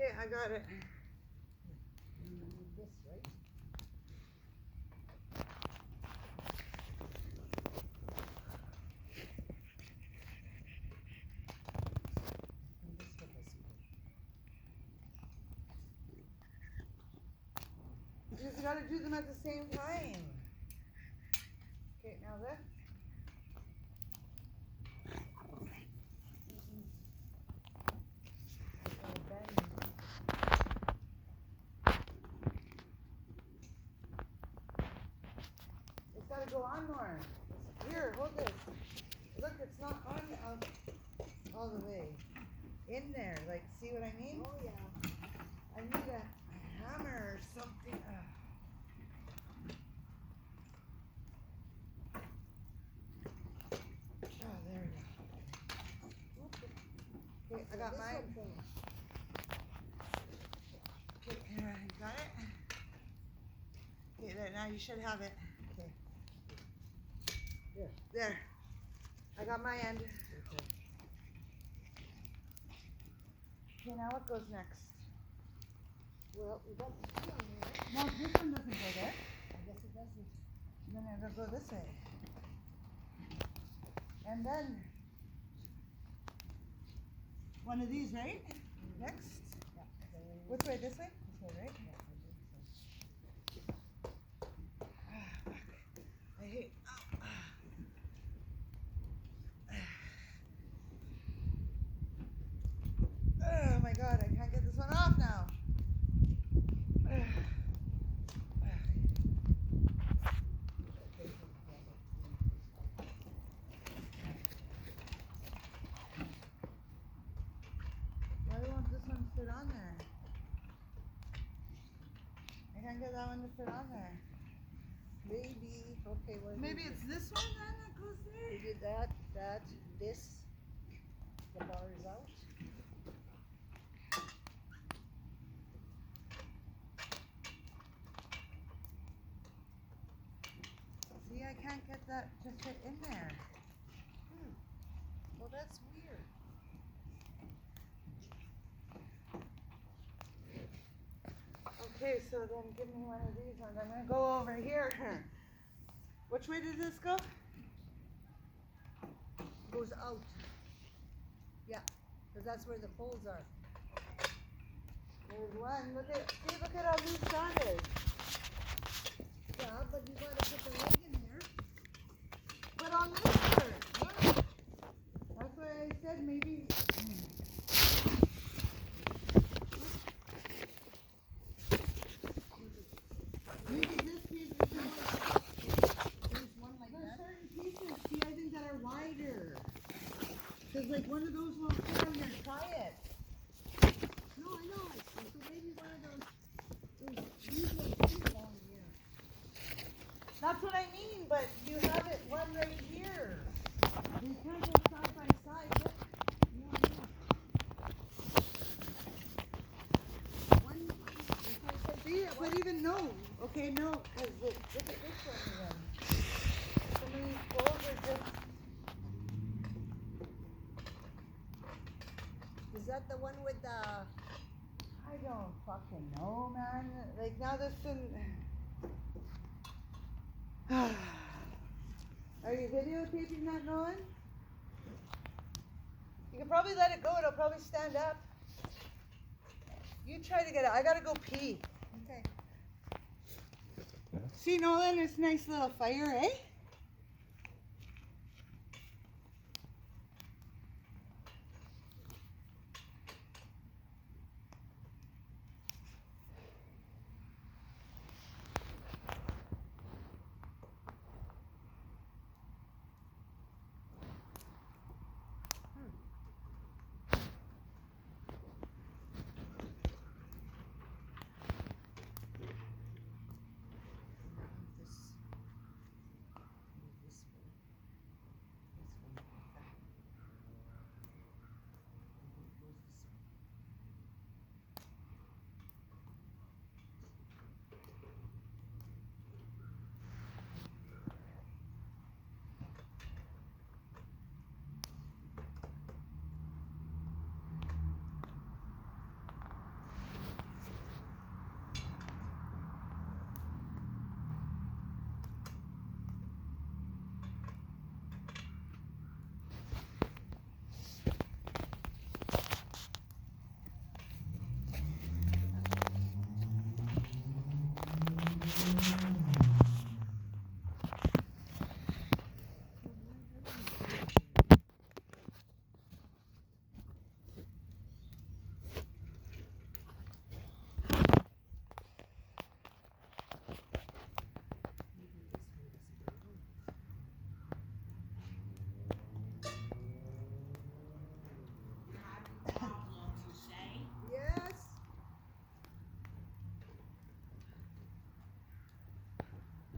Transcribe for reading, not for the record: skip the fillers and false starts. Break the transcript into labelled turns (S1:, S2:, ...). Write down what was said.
S1: Okay, I got it.
S2: You need this, right? And this with us.
S1: You just gotta do them at the same time. Okay, now this.
S2: Gotta bend.
S1: It's gotta go on more. Here, hold this. Look, it's not on all the way. In there, like, see what I mean?
S2: Oh yeah.
S1: I need a hammer or something. Oh, there we go. Okay, I got
S2: This
S1: mine.
S2: one thing.
S1: Okay, here, you got it? Okay, there, now you should have it.
S2: Okay. There.
S1: There. I got my end.
S2: Okay.
S1: Okay, now what goes next?
S2: Well, we got the key on there.
S1: No, this one doesn't go there.
S2: I guess it doesn't.
S1: Then it'll go this way. And then one of these, right? Next.
S2: Yeah.
S1: Which way? This way? This way, right?
S2: Yeah, I think so.
S1: Ah, fuck. I hate. Oh my god, I can't get this one off now. Why won't this one fit on there? I can't get that one to fit on there.
S2: Maybe. Okay, well,
S1: Maybe it's this one then that goes there?
S2: we did that, this. The bar is out.
S1: See, I can't get that to fit in there.
S2: Well, that's weird.
S1: Okay, so then give me one of these ones. I'm gonna go over here. Which way did this go?
S2: Goes out. Yeah, because that's where the poles are.
S1: There's one. Look at how loose that is.
S2: Yeah, but you gotta put the leg in there.
S1: But on this part, look. That's why I said maybe. Maybe this piece is
S2: There's one like
S1: There's
S2: that.
S1: certain pieces, see, I think that are wider. Cause like one of those won't fit on there. Try it.
S2: No, I know. So maybe one of those these ones too long here.
S1: That's what I mean, but you have it one right here. You can't go side by side. Look.
S2: One, if I said
S1: See, but even no. Okay, no, cause look at this one even. Some of these poles are just.
S2: is that the one with the?
S1: I don't fucking know, man. Like now this thing. Are you videotaping that, Nolan? You can probably let it go. It'll probably stand up. You try to get it. I gotta go pee.
S2: Okay.
S1: See, Nolan, it's a nice little fire, eh?